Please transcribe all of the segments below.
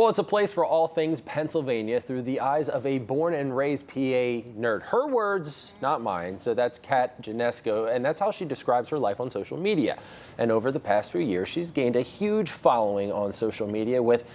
Well, it's a place for all things Pennsylvania through the eyes of a born and raised PA nerd. Her words, not mine. So that's Kat Janisko, and that's how she describes her life on social media. And over the past few years, she's gained a huge following on social media with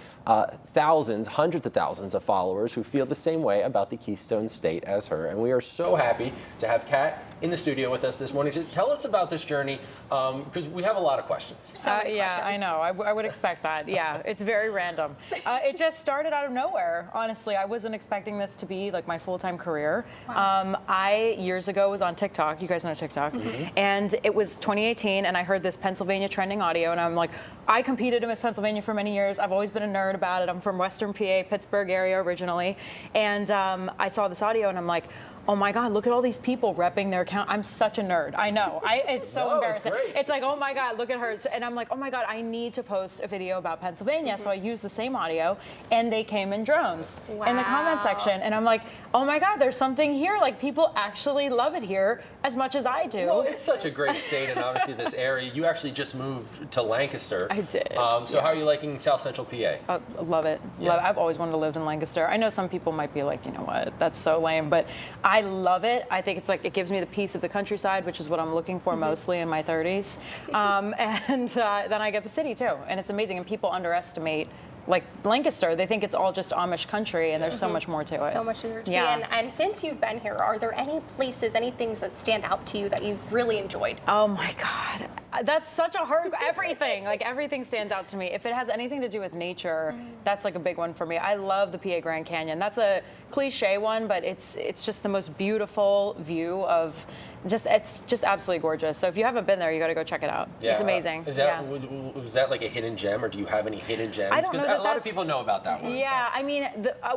thousands, hundreds of thousands of followers who feel the same way about the Keystone State as her. And we are so happy to have Kat in the studio with us this morning to tell us about this journey, because we have a lot of questions. Yeah, I know. I would expect that. Yeah, it's very random. It just started out of nowhere, honestly. I wasn't expecting this to be like my full-time career. Wow. I, years ago, was on TikTok. You guys know TikTok. And it was 2018, and I heard this Pennsylvania trending audio, and I'm like, I competed in Miss Pennsylvania for many years. I've always been a nerd about it. I'm from Western PA, Pittsburgh area originally. And I saw this audio, and I'm like, oh my God, look at all these people repping their account. I'm such a nerd. I know. It's so embarrassing. It's like, oh my God, look at her. And I'm like, oh my God, I need to post a video about Pennsylvania. So I used the same audio, and they came in drones in the comment section. And I'm like, oh my God, there's something here. Like, people actually love it here as much as I do. Well, it's such a great state, and obviously this area. You actually just moved to Lancaster. I did. So how are you liking South Central PA? Love it. Yeah. Love it. I've always wanted to live in Lancaster. I know some people might be like, you know what, that's so lame, but I love it. I think it's like, it gives me the peace of the countryside, which is what I'm looking for mostly in my 30s. And then I get the city too, and it's amazing. And people underestimate, like, Lancaster, they think it's all just Amish country, and there's so much more to it. So much to see. Yeah. And since you've been here, are there any places, any things that stand out to you that you've really enjoyed? Oh my God. That's such a hard, everything, like everything stands out to me. If it has anything to do with nature, that's like a big one for me. I love the PA Grand Canyon. That's a cliche one, but it's just the most beautiful view of it's just absolutely gorgeous. So if you haven't been there, you got to go check it out. Yeah. It's amazing. Was that like a hidden gem, or do you have any hidden gems? I don't know. Because a lot of people know about that one. Yeah, I mean,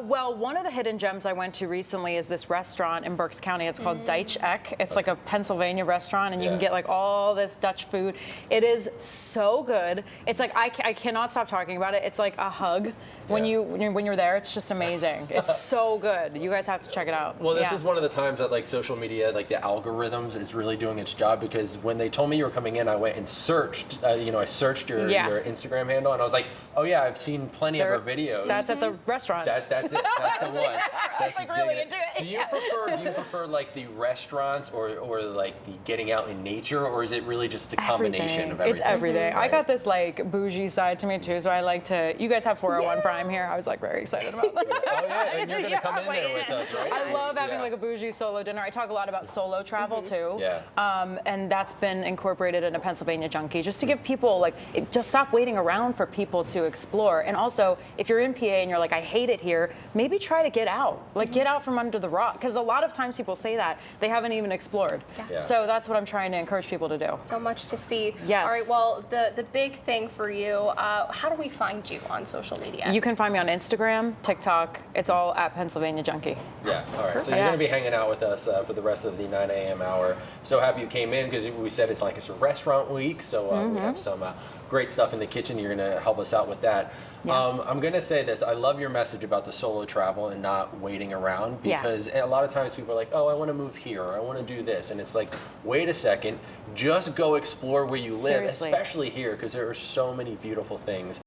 well, one of the hidden gems I went to recently is this restaurant in Berks County. It's called Deutsche Eck. It's like a Pennsylvania restaurant, and you can get like all this Dutch food. It is so good. It's like I cannot stop talking about it. It's like a hug when you're there. It's just amazing. It's so good. You guys have to check it out. Well, this is one of the times that like social media, like the algorithms, is really doing its job, because when they told me you were coming in, I went and searched. I searched your Instagram handle, and I was like, oh yeah, I've seen plenty of her videos. That's at the restaurant. That's it. That's the one. I was like really into it. Do you prefer like the restaurants or like the getting out in nature, or is it really just a combination of everything? It's everything. Right. I got this like bougie side to me too, so I like to. You guys have 401 Prime here. I was like very excited about that. Oh yeah, and you're gonna come in there with us, right? I love having like a bougie solo dinner. I talk a lot about solo travel too. Yeah. And that's been incorporated into Pennsylvania Junkie, just to give people like, just stop waiting around for people to explore. And also, if you're in PA and you're like, I hate it here, maybe try to get out. Like, get out from under the rock, because a lot of times people say that they haven't even explored. So that's what I'm trying to encourage people to do. So much to see. Yes. All right, well, the big thing for you, how do we find you on social media? You can find me on Instagram, TikTok. It's all at Pennsylvania Junkie. Yeah, all right. So you're going to be hanging out with us for the rest of the 9 a.m. hour. So happy you came in, because we said it's like it's a restaurant week, so we have some great stuff in the kitchen. You're going to help us out with that. I'm going to say this. I love your message about the solo travel and not waiting around, because a lot of times people are like, oh, I want to move here, or I want to do this. And it's like, wait a second, just go explore where you live, especially here, because there are so many beautiful things